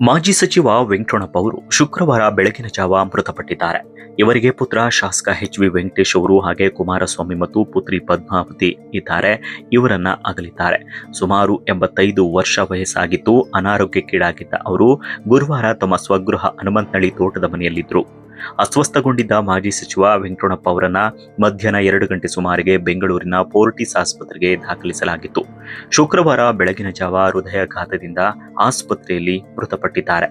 ಮಾಜಿ ಸಚಿವ ವೆಂಕಟರಮಣಪ್ಪ ಅವರು ಶುಕ್ರವಾರ ಬೆಳಗಿನ ಜಾವ ಮೃತಪಟ್ಟಿದ್ದಾರೆ. ಇವರಿಗೆ ಪುತ್ರ ಶಾಸಕ ಎಚ್.ವಿ. ವೆಂಕಟೇಶ್ ಅವರು ಹಾಗೆ ಕುಮಾರಸ್ವಾಮಿ ಮತ್ತು ಪುತ್ರಿ ಪದ್ಮಾವತಿ ಇದ್ದಾರೆ. ಇವರನ್ನ ಅಗಲಿದ್ದಾರೆ. ಸುಮಾರು 85 ವರ್ಷ ವಯಸ್ಸಾಗಿದ್ದು ಅನಾರೋಗ್ಯಕ್ಕೀಡಾಗಿದ್ದ ಅವರು ಗುರುವಾರ ತಮ್ಮ ಸ್ವಗೃಹ ಹನುಮಂತನಳ್ಳಿ ತೋಟದ ಮನೆಯಲ್ಲಿದ್ದರು. ಅಸ್ವಸ್ಥಗೊಂಡಿದ್ದ ಮಾಜಿ ಸಚಿವ ವೆಂಕಟರಮಣಪ್ಪ ಅವರನ್ನ ಮಧ್ಯಾಹ್ನ 2 ಗಂಟೆ ಸುಮಾರಿಗೆ ಬೆಂಗಳೂರಿನ ಫೋರ್ಟಿಸ್ ಆಸ್ಪತ್ರೆಗೆ ದಾಖಲಿಸಲಾಗಿತ್ತು. ಶುಕ್ರವಾರ ಬೆಳಗಿನ ಜಾವ ಹೃದಯಾಘಾತದಿಂದ ಆಸ್ಪತ್ರೆಯಲ್ಲಿ ಮೃತಪಟ್ಟಿದ್ದಾರೆ.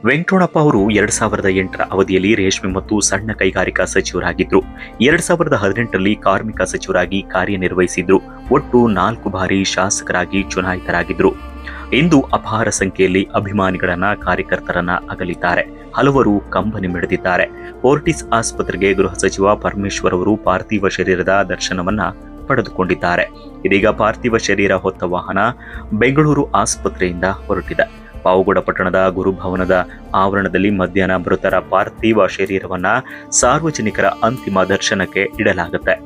ವೆಂಕಟರಮಣಪ್ಪ ಅವರು 2008ರ ಅವಧಿಯಲ್ಲಿ ರೇಷ್ಮೆ ಮತ್ತು ಸಣ್ಣ ಕೈಗಾರಿಕಾ ಸಚಿವರಾಗಿದ್ದರು. 2018ರಲ್ಲಿ ಕಾರ್ಮಿಕ ಸಚಿವರಾಗಿ ಕಾರ್ಯನಿರ್ವಹಿಸಿದ್ರು. ಒಟ್ಟು 4 ಬಾರಿ ಶಾಸಕರಾಗಿ ಚುನಾಯಿತರಾಗಿದ್ದರು. ಇಂದು ಅಪಾರ ಸಂಖ್ಯೆಯಲ್ಲಿ ಅಭಿಮಾನಿಗಳನ್ನ ಕಾರ್ಯಕರ್ತರನ್ನ ಅಗಲಿದ್ದಾರೆ. ಹಲವರು ಕಂಬನಿ ಮಿಡಿದಿದ್ದಾರೆ. ಫೋರ್ಟಿಸ್ ಆಸ್ಪತ್ರೆಗೆ ಗೃಹ ಸಚಿವ ಪರಮೇಶ್ವರ್ ಅವರು ಪಾರ್ಥಿವ ಶರೀರದ ದರ್ಶನವನ್ನ ಪಡೆದುಕೊಂಡಿದ್ದಾರೆ. ಇದೀಗ ಪಾರ್ಥಿವ ಶರೀರ ಹೊತ್ತ ವಾಹನ ಬೆಂಗಳೂರು ಆಸ್ಪತ್ರೆಯಿಂದ ಹೊರಟಿದೆ. ಪಾವಗಡ ಪಟ್ಟಣದ ಗುರುಭವನದ ಆವರಣದಲ್ಲಿ ಮಧ್ಯಾಹ್ನ ಮೃತರ ಪಾರ್ಥಿವ ಶರೀರವನ್ನ ಸಾರ್ವಜನಿಕರ ಅಂತಿಮ ದರ್ಶನಕ್ಕೆ ಇಡಲಾಗುತ್ತೆ.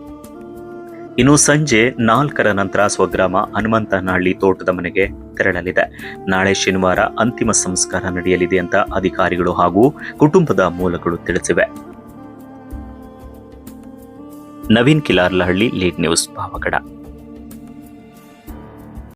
ಇನ್ನು ಸಂಜೆ 4ರ ನಂತರ ಸ್ವಗ್ರಾಮ ಹನುಮಂತನಹಳ್ಳಿ ತೋಟದ ಮನೆಗೆ ತೆರಳಲಿದೆ. ನಾಳೆ ಶನಿವಾರ ಅಂತಿಮ ಸಂಸ್ಕಾರ ನಡೆಯಲಿದೆ ಅಂತ ಅಧಿಕಾರಿಗಳು ಹಾಗೂ ಕುಟುಂಬದ ಮೂಲಗಳು ತಿಳಿಸಿವೆ. Naveen Kilarlahalli, lead news, Pavagada.